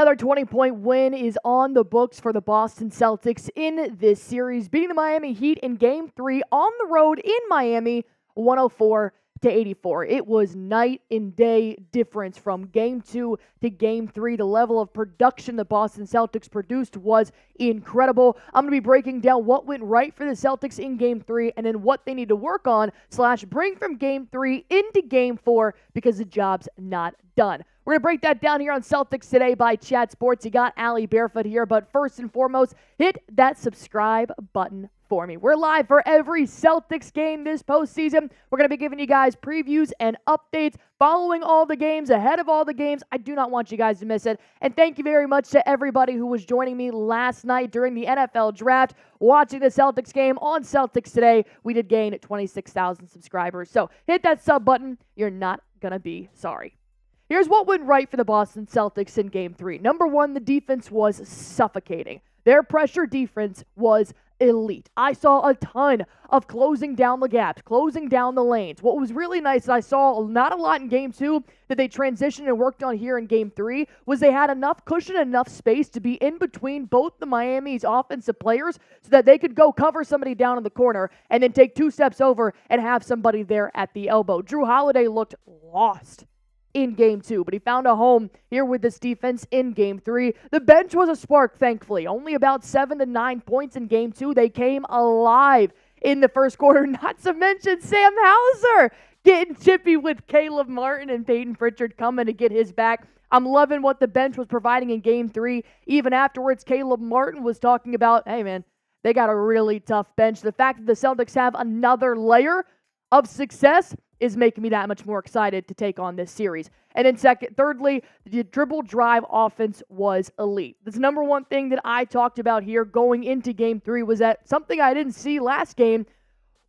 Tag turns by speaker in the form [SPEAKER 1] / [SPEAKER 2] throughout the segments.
[SPEAKER 1] another 20-point win is on the books for the Boston Celtics in this series, beating the Miami Heat in Game 3 on the road in Miami, 104-84. It was night and day difference from Game 2 to Game 3. The level of production the Boston Celtics produced was incredible. I'm going to be breaking down what went right for the Celtics in Game 3 and then what they need to work on / bring from Game 3 into Game 4 because the job's not done. We're going to break that down here on Celtics Today by Chat Sports. You got Allie Barefoot here, but first and foremost, hit that subscribe button for me. We're live for every Celtics game this postseason. We're going to be giving you guys previews and updates, following all the games, ahead of all the games. I do not want you guys to miss it. And thank you very much to everybody who was joining me last night during the NFL Draft, watching the Celtics game on Celtics Today. We did gain 26,000 subscribers. So hit that sub button. You're not going to be sorry. Here's what went right for the Boston Celtics in Game 3. Number one, the defense was suffocating. Their pressure defense was elite. I saw a ton of closing down the gaps, closing down the lanes. What was really nice, and I saw not a lot in Game 2 that they transitioned and worked on here in Game 3, was they had enough cushion, enough space to be in between both the Miami's offensive players so that they could go cover somebody down in the corner and then take 2 steps over and have somebody there at the elbow. Jrue Holiday looked lost in Game 2, but he found a home here with this defense in Game 3. The bench was a spark, thankfully. Only about 7 to 9 points in Game 2. They came alive in the first quarter, not to mention Sam Hauser getting chippy with Caleb Martin and Payton Pritchard coming to get his back. I'm loving what the bench was providing in Game 3. Even afterwards, Caleb Martin was talking about, hey man, they got a really tough bench. The fact that the Celtics have another layer of success is making me that much more excited to take on this series. And then thirdly, the dribble drive offense was elite. That's the number one thing that I talked about here going into Game 3 was that something I didn't see last game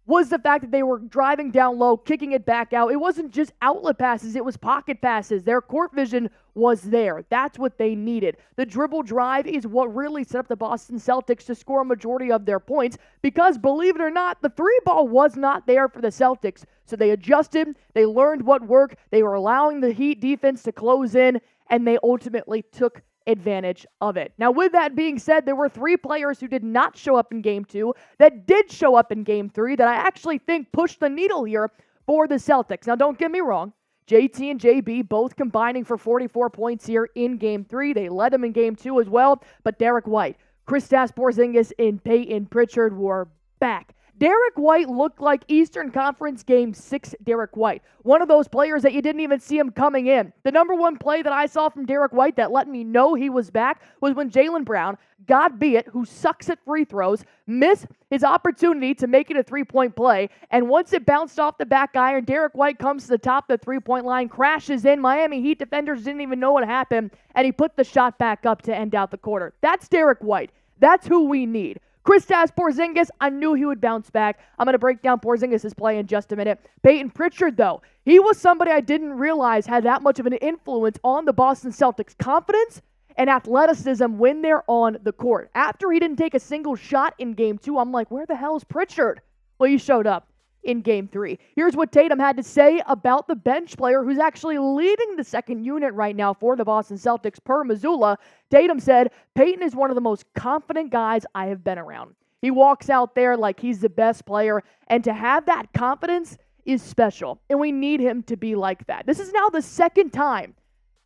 [SPEAKER 1] was the fact that they were driving down low, kicking it back out. It wasn't just outlet passes, it was pocket passes. Their court vision was there. That's what they needed. The dribble drive is what really set up the Boston Celtics to score a majority of their points because, believe it or not, the 3-ball was not there for the Celtics. So they adjusted, they learned what worked, they were allowing the Heat defense to close in, and they ultimately took advantage of it. Now, with that being said, there were 3 players who did not show up in Game 2 that did show up in Game 3 that I actually think pushed the needle here for the Celtics. Now, don't get me wrong. JT and JB both combining for 44 points here in Game 3. They led them in Game 2 as well, but Derek White, Kristaps Porzingis, and Payton Pritchard were back. Derek White looked like Eastern Conference Game 6 Derek White. One of those players that you didn't even see him coming in. The number one play that I saw from Derek White that let me know he was back was when Jaylen Brown, God be it, who sucks at free throws, missed his opportunity to make it a 3-point play. And once it bounced off the back iron, Derek White comes to the top of the 3-point line, crashes in. Miami Heat defenders didn't even know what happened, and he put the shot back up to end out the quarter. That's Derek White. That's who we need. Kristaps Porzingis, I knew he would bounce back. I'm going to break down Porzingis' play in just a minute. Payton Pritchard, though, he was somebody I didn't realize had that much of an influence on the Boston Celtics' confidence and athleticism when they're on the court. After he didn't take a single shot in Game 2, I'm like, where the hell is Pritchard? Well, he showed up in Game 3. Here's what Tatum had to say about the bench player who's actually leading the second unit right now for the Boston Celtics per Mazzulla. Tatum said, Payton is one of the most confident guys I have been around. He walks out there like he's the best player, and to have that confidence is special, and we need him to be like that. This is now the second time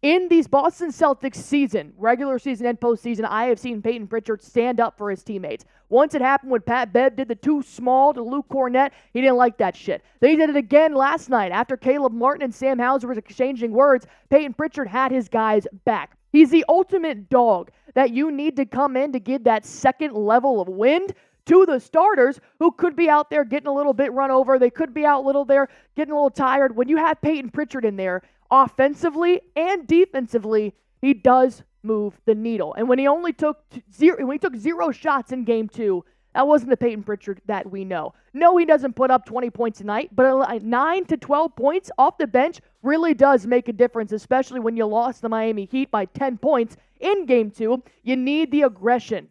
[SPEAKER 1] in these Boston Celtics season, regular season and postseason, I have seen Payton Pritchard stand up for his teammates. Once it happened when Pat Bev did the too small to Luke Cornett. He didn't like that shit. They did it again last night after Caleb Martin and Sam Hauser was exchanging words. Payton Pritchard had his guys back. He's the ultimate dog that you need to come in to give that second level of wind to the starters who could be out there getting a little bit run over. They could be out a little there getting a little tired. When you have Payton Pritchard in there, offensively and defensively, he does move the needle. And when he only took 0 shots in Game 2, that wasn't the Payton Pritchard that we know. No, he doesn't put up 20 points a night, but 9 to 12 points off the bench really does make a difference, especially when you lost the Miami Heat by 10 points in Game 2. You need the aggression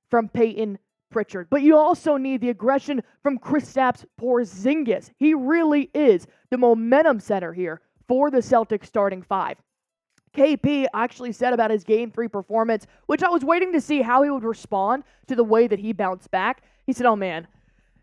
[SPEAKER 1] from Payton Pritchard, but you also need the aggression from Kristaps Porzingis. He really is the momentum center here for the Celtics starting 5. KP actually said about his Game 3 performance, which I was waiting to see how he would respond to the way that he bounced back. He said, "Oh man,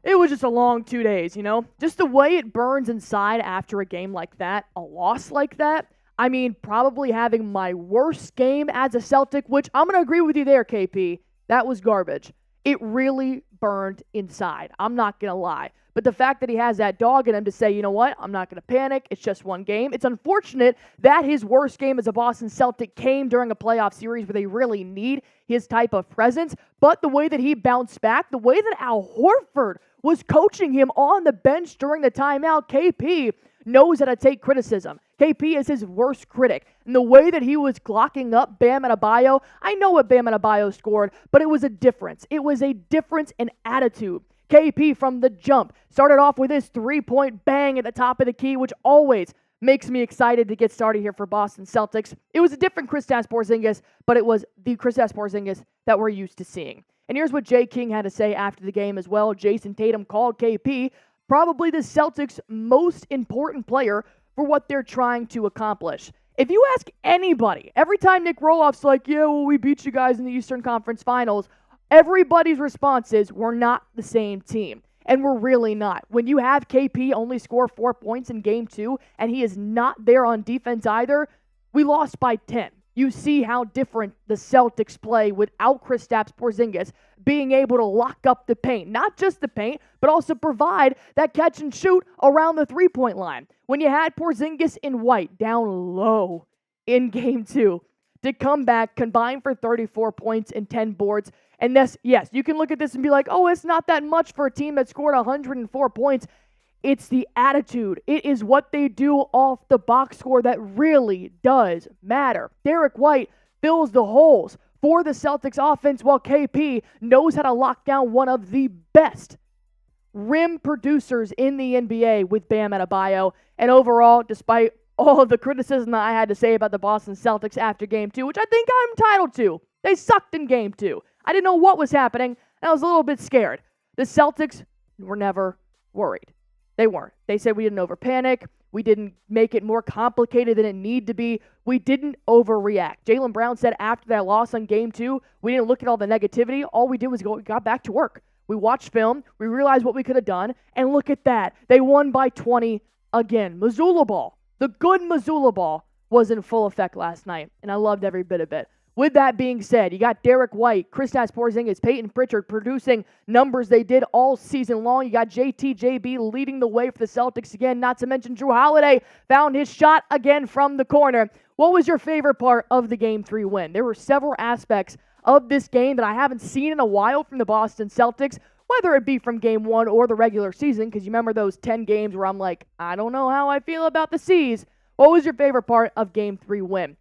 [SPEAKER 1] it was just a long 2 days, Just the way it burns inside after a game like that, a loss like that. I mean, probably having my worst game as a Celtic, which I'm going to agree with you there, KP. That was garbage. It really burned inside. I'm not going to lie. But the fact that he has that dog in him to say, you know what, I'm not going to panic. It's just one game. It's unfortunate that his worst game as a Boston Celtic came during a playoff series where they really need his type of presence. But the way that he bounced back, the way that Al Horford was coaching him on the bench during the timeout, KP knows how to take criticism. KP is his worst critic. And the way that he was glocking up Bam Adebayo, I know what Bam Adebayo scored, but it was a difference. It was a difference in attitude. KP from the jump started off with his three-point bang at the top of the key, which always makes me excited to get started here for Boston Celtics. It was a different Kristaps Porzingis, but it was the Kristaps Porzingis that we're used to seeing. And here's what Jay King had to say after the game as well. Jayson Tatum called KP probably the Celtics' most important player for what they're trying to accomplish. If you ask anybody, every time Nick Roloff's like, yeah, well, we beat you guys in the Eastern Conference Finals, everybody's response is, we're not the same team. And we're really not. When you have KP only score 4 points in Game 2, and he is not there on defense either, we lost by 10. You see how different the Celtics play without Kristaps Porzingis being able to lock up the paint. Not just the paint, but also provide that catch and shoot around the three-point line. When you had Porzingis in white down low in Game 2 to come back, combine for 34 points and 10 boards. And this, yes, you can look at this and be like, oh, it's not that much for a team that scored 104 points. It's the attitude. It is what they do off the box score that really does matter. Derek White fills the holes for the Celtics offense while KP knows how to lock down one of the best rim producers in the NBA with Bam Adebayo. And overall, despite all of the criticism that I had to say about the Boston Celtics after Game 2, which I think I'm entitled to, they sucked in Game 2. I didn't know what was happening, and I was a little bit scared. The Celtics were never worried. They weren't. They said we didn't over-panic. We didn't make it more complicated than it needed to be. We didn't overreact. Jaylen Brown said after that loss on Game 2, we didn't look at all the negativity. All we did was got back to work. We watched film. We realized what we could have done. And look at that. They won by 20 again. Missoula ball. The good Missoula ball was in full effect last night, and I loved every bit of it. With that being said, you got Derek White, Kristaps Porzingis, Payton, Pritchard producing numbers they did all season long. You got JB leading the way for the Celtics again, not to mention Jrue Holiday found his shot again from the corner. What was your favorite part of the Game 3 win? There were several aspects of this game that I haven't seen in a while from the Boston Celtics, whether it be from Game 1 or the regular season, because you remember those 10 games where I'm like, I don't know how I feel about the C's. What was your favorite part of Game 3 win?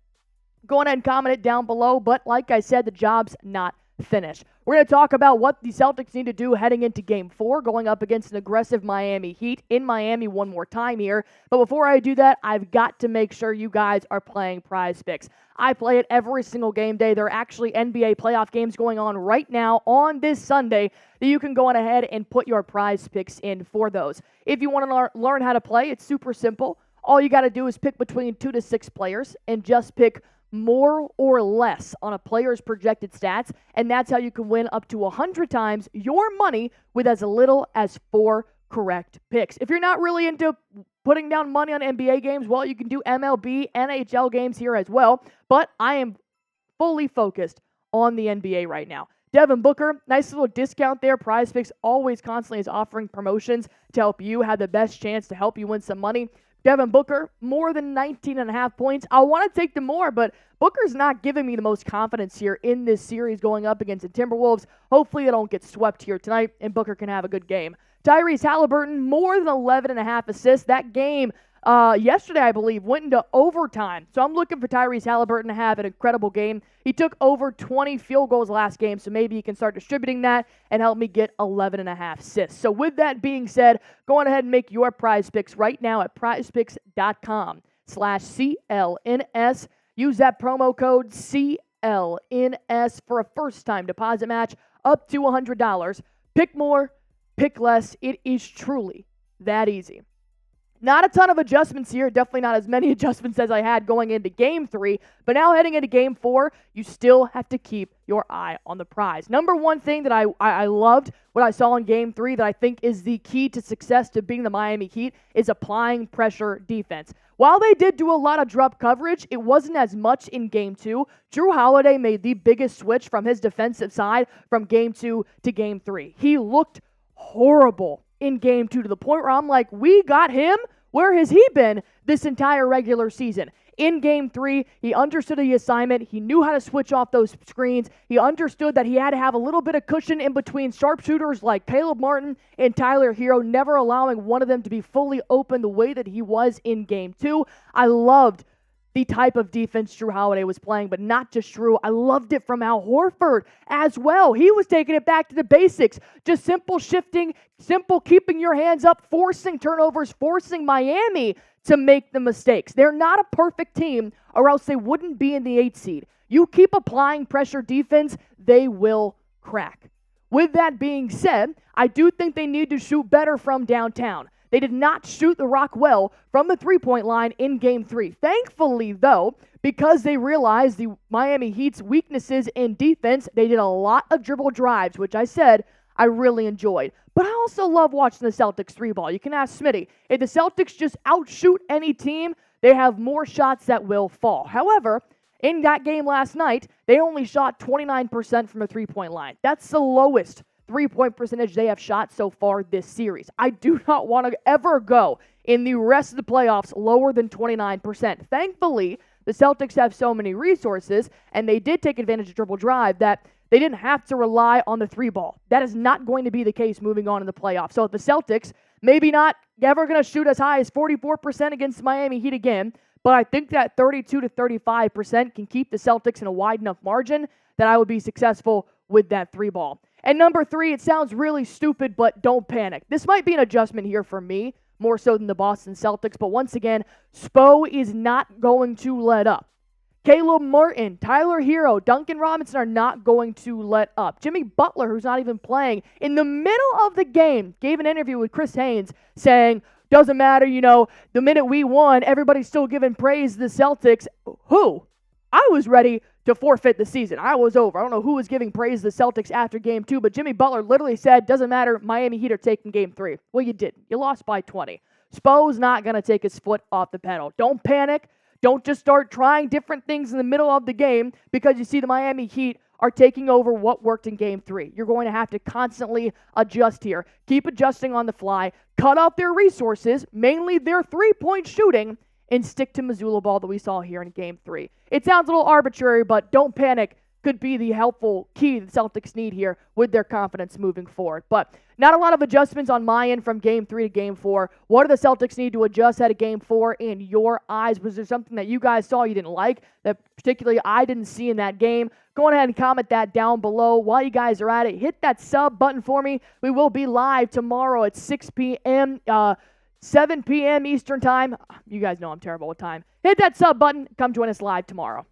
[SPEAKER 1] Go ahead and comment it down below, but like I said, the job's not finished. We're going to talk about what the Celtics need to do heading into Game 4, going up against an aggressive Miami Heat in Miami one more time here. But before I do that, I've got to make sure you guys are playing Prize Picks. I play it every single game day. There are actually NBA playoff games going on right now on this Sunday that you can go on ahead and put your Prize Picks in for those. If you want to learn how to play, it's super simple. All you got to do is pick between 2 to 6 players and just pick more or less on a player's projected stats, and that's how you can win up to 100 times your money with as little as 4 correct picks. If you're not really into putting down money on NBA games, well, you can do MLB, NHL games here as well, but I am fully focused on the NBA right now. Devin Booker, nice little discount there. Prize Picks always constantly is offering promotions to help you have the best chance to help you win some money. Devin Booker, more than 19.5 points. I want to take the more, but Booker's not giving me the most confidence here in this series going up against the Timberwolves. Hopefully they don't get swept here tonight, and Booker can have a good game. Tyrese Halliburton, more than 11.5 assists. That game yesterday, I believe, went into overtime. So I'm looking for Tyrese Halliburton to have an incredible game. He took over 20 field goals last game, so maybe he can start distributing that and help me get 11.5 assists. So with that being said, go on ahead and make your Prize Picks right now at prizepicks.com/CLNS. Use that promo code CLNS for a first-time deposit match up to $100. Pick more, pick less. It is truly that easy. Not a ton of adjustments here, definitely not as many adjustments as I had going into Game 3, but now heading into Game 4, you still have to keep your eye on the prize. Number one thing that I loved, what I saw in Game 3 that I think is the key to success to beating the Miami Heat is applying pressure defense. While they did do a lot of drop coverage, it wasn't as much in Game 2. Jrue Holiday made the biggest switch from his defensive side from Game 2 to Game 3. He looked horrible in Game 2 to the point where I'm like, we got him? Where has he been this entire regular season? In Game 3, he understood the assignment. He knew how to switch off those screens. He understood that he had to have a little bit of cushion in between sharpshooters like Caleb Martin and Tyler Hero, never allowing one of them to be fully open the way that he was in Game 2. I loved the type of defense Jrue Holiday was playing, but not just Jrue. I loved it from Al Horford as well. He was taking it back to the basics. Just simple shifting, simple keeping your hands up, forcing turnovers, forcing Miami to make the mistakes. They're not a perfect team, or else they wouldn't be in the 8th seed. You keep applying pressure defense, they will crack. With that being said, I do think they need to shoot better from downtown. They did not shoot the rock well from the three-point line in Game 3. Thankfully, though, because they realized the Miami Heat's weaknesses in defense, they did a lot of dribble drives, which I said I really enjoyed. But I also love watching the Celtics 3-ball. You can ask Smitty. If the Celtics just outshoot any team, they have more shots that will fall. However, in that game last night, they only shot 29% from the three-point line. That's the lowest three-point percentage they have shot so far this series. I do not want to ever go in the rest of the playoffs lower than 29%. Thankfully, the Celtics have so many resources, and they did take advantage of dribble drive that they didn't have to rely on the three ball. That is not going to be the case moving on in the playoffs. So if the Celtics, maybe not ever going to shoot as high as 44% against the Miami Heat again, but I think that 32 to 35% can keep the Celtics in a wide enough margin that I would be successful with that three ball. And number 3, it sounds really stupid, but don't panic. This might be an adjustment here for me, more so than the Boston Celtics, but once again, Spo is not going to let up. Caleb Martin, Tyler Hero, Duncan Robinson are not going to let up. Jimmy Butler, who's not even playing, in the middle of the game, gave an interview with Chris Haynes saying, doesn't matter, the minute we won, everybody's still giving praise to the Celtics. Who? I was ready to forfeit the season. I was over. I don't know who was giving praise to the Celtics after Game 2, but Jimmy Butler literally said, doesn't matter, Miami Heat are taking Game 3. Well, you didn't. You lost by 20. Spo's not going to take his foot off the pedal. Don't panic. Don't just start trying different things in the middle of the game because you see the Miami Heat are taking over what worked in Game 3. You're going to have to constantly adjust here. Keep adjusting on the fly. Cut off their resources, mainly their three-point shooting, and stick to Missoula ball that we saw here in Game 3. It sounds a little arbitrary, but don't panic. Could be the helpful key the Celtics need here with their confidence moving forward. But not a lot of adjustments on my end from Game 3 to Game 4. What do the Celtics need to adjust out of Game 4 in your eyes? Was there something that you guys saw you didn't like that particularly I didn't see in that game? Go ahead and comment that down below. While you guys are at it, hit that sub button for me. We will be live tomorrow at 6 p.m., 7 p.m. Eastern Time. You guys know I'm terrible with time. Hit that sub button. Come join us live tomorrow.